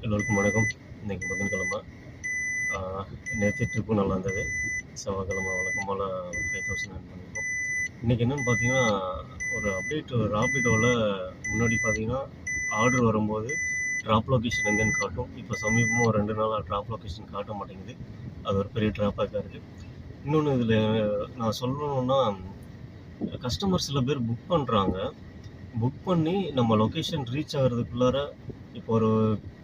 எல்லோருக்கும் வணக்கம். இன்றைக்கி புதன்கிழமை. நேற்று ட்ரிப்பும் நல்லா இருந்தது. செவ்வாய்க்கிழமை வழக்கம் போல் 5000 earn பண்ணியிருக்கோம். இன்றைக்கி என்னென்னு பார்த்தீங்கன்னா, ஒரு அப்டேட் ராபிடோவில் முன்னாடி பார்த்தீங்கன்னா ஆர்டர் வரும்போது ட்ராப் லொக்கேஷன் எங்கேன்னு காட்டும். இப்போ சமீபமாக ஒரு 2 நாளாக ட்ராப் லொக்கேஷன் காட்ட மாட்டேங்குது. அது ஒரு பெரிய ட்ராப்பாக இருக்குது. இன்னொன்று இதில் நான் சொல்லணுன்னா, கஸ்டமர் சில பேர் புக் பண்ணுறாங்க. புக் பண்ணி நம்ம லொக்கேஷன் ரீச் ஆகிறதுக்குள்ளார இப்போ ஒரு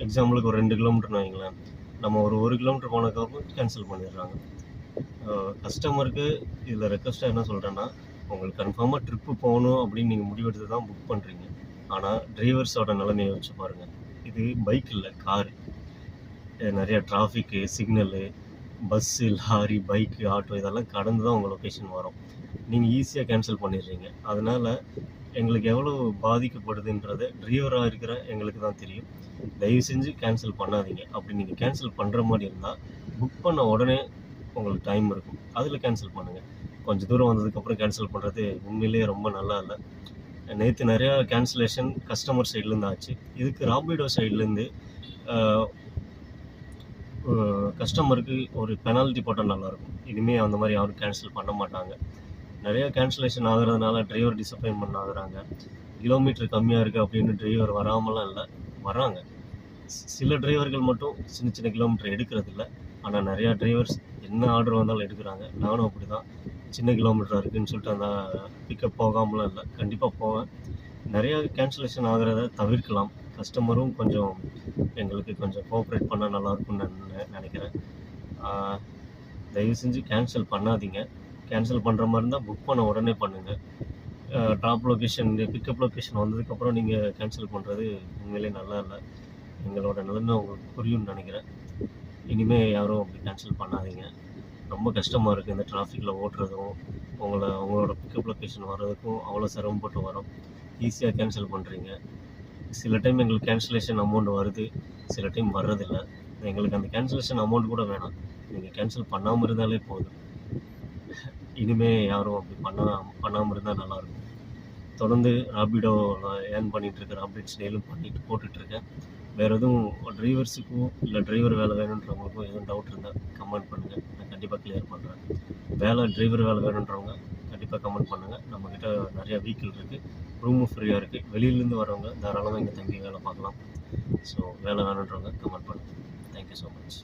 எக்ஸாம்பிளுக்கு ஒரு 2 கிலோமீட்டர்னு வைங்களேன், நம்ம ஒரு 1 கிலோமீட்டர் போனதுக்கப்புறம் கேன்சல் பண்ணிடுறாங்க. கஸ்டமருக்கு இதில் ரெக்வஸ்ட்டாக என்ன சொல்கிறேன்னா, உங்களுக்கு கன்ஃபார்மாக ட்ரிப்பு போகணும் அப்படின்னு நீங்கள் முடிவெடுத்து தான் புக் பண்ணுறீங்க. ஆனால் டிரைவர்ஸோட நிலைமையை வச்சு பாருங்கள். இது பைக் இல்லை, காரு. நிறையா traffic, signal, bus, lorry, bike, auto இதெல்லாம் கடந்து தான் உங்கள் லொக்கேஷன் வரும். நீங்கள் ஈஸியாக கேன்சல் பண்ணிடுறீங்க. அதனால் எங்களுக்கு எவ்வளோ பாதிக்கப்படுதுன்றதை டிரைவராக இருக்கிற எங்களுக்கு தான் தெரியும். தயவு செஞ்சு கேன்சல் பண்ணாதீங்க. அப்படி நீங்கள் கேன்சல் பண்ணுற மாதிரி இருந்தால் புக் பண்ண உடனே உங்களுக்கு டைம் இருக்கும், அதில் கேன்சல் பண்ணுங்கள். கொஞ்சம் தூரம் வந்ததுக்கப்புறம் கேன்சல் பண்ணுறது உண்மையிலேயே ரொம்ப நல்லா இல்லை. நேற்று நிறையா கேன்சலேஷன் கஸ்டமர் சைட்லேருந்து ஆச்சு. இதுக்கு ராபிடோ சைட்லேருந்து கஸ்டமருக்கு ஒரு பெனால்ட்டி போட்டால் நல்லாயிருக்கும். இனிமேல் அந்த மாதிரி யாரும் கேன்சல் பண்ண மாட்டாங்க. நிறையா கேன்சலேஷன் ஆகிறதுனால டிரைவர் டிசப்பாயின்மெண்ட் ஆகுறாங்க. கிலோமீட்டர் கம்மியாக இருக்குது அப்படின்னு டிரைவர் வராமலாம் இல்லை, வராங்க. சில டிரைவர்கள் மட்டும் சின்ன சின்ன கிலோமீட்டர் எடுக்கிறதில்ல. ஆனால் நிறையா டிரைவர்ஸ் என்ன ஆர்டர் வந்தாலும் எடுக்கிறாங்க. நானும் அப்படி தான். சின்ன கிலோமீட்டர் இருக்குதுன்னு சொல்லிட்டு அந்த பிக்கப் போகாமலாம் இல்லை, கண்டிப்பாக போவேன். நிறையா கேன்சலேஷன் ஆகிறத தவிர்க்கலாம். கஸ்டமரும் கொஞ்சம் எங்களுக்கு கொஞ்சம் கோஆப்ரேட் பண்ணால் நல்லாயிருக்கும்னு நான் நினைக்கிறேன். தயவு செஞ்சு கேன்சல் பண்ணாதீங்க. கேன்சல் பண்ணுற மாதிரி இருந்தால் புக் பண்ண உடனே பண்ணுங்கள். ட்ராப் லொக்கேஷன், பிக்கப் லொக்கேஷன் வந்ததுக்கப்புறம் நீங்கள் கேன்சல் பண்ணுறது உண்மையிலே நல்லா இல்லை. எங்களோட நிலைமை உங்களுக்கு புரியும்னு நினைக்கிறேன். இனிமேல் யாரும் அப்படி கேன்சல் பண்ணாதீங்க. ரொம்ப கஷ்டமாக இருக்குது இந்த டிராஃபிக்கில் ஓட்டுறதும், உங்களோட பிக்கப் லொக்கேஷன் வர்றதுக்கும் அவ்வளோ சிரமப்பட்டு வரோம். ஈஸியாக கேன்சல் பண்ணுறீங்க. சில டைம் எங்களுக்கு கேன்சலேஷன் அமௌண்ட் வருது, சில டைம் வர்றதில்லை. எங்களுக்கு அந்த கேன்சலேஷன் அமௌண்ட் கூட வேணாம், நீங்கள் கேன்சல் பண்ணாமல் இருந்தாலே போதும். இனிமேல் யாரும் அப்படி பண்ணாமல் இருந்தால் நல்லாயிருக்கும். தொடர்ந்து ராபிடோவில் ஏர்ன் பண்ணிகிட்ருக்கிற அப்டேட்ஸ் டெய்லியும் போட்டுட்ருக்கேன். வேறு எதுவும் டிரைவர்ஸுக்கும் இல்லை டிரைவர் வேலை வேணுன்றவங்களுக்கும் எதுவும் டவுட் இருந்தால் கமெண்ட் பண்ணுங்கள், நான் கண்டிப்பாக கிளியர் பண்ணுறேன். டிரைவர் வேலை வேணுன்றவங்க கண்டிப்பாக கமெண்ட் பண்ணுங்கள். நம்மக்கிட்ட நிறையா வெஹிக்கிள் இருக்குது, ரூமும் ஃப்ரீயாக இருக்குது. வெளியிலேருந்து வரவங்க தாராளமாக இங்கே தங்கி வேலை பார்க்கலாம். ஸோ வேலை வேணுன்றவங்க கமெண்ட் பண்ணுங்கள். Thank you so much.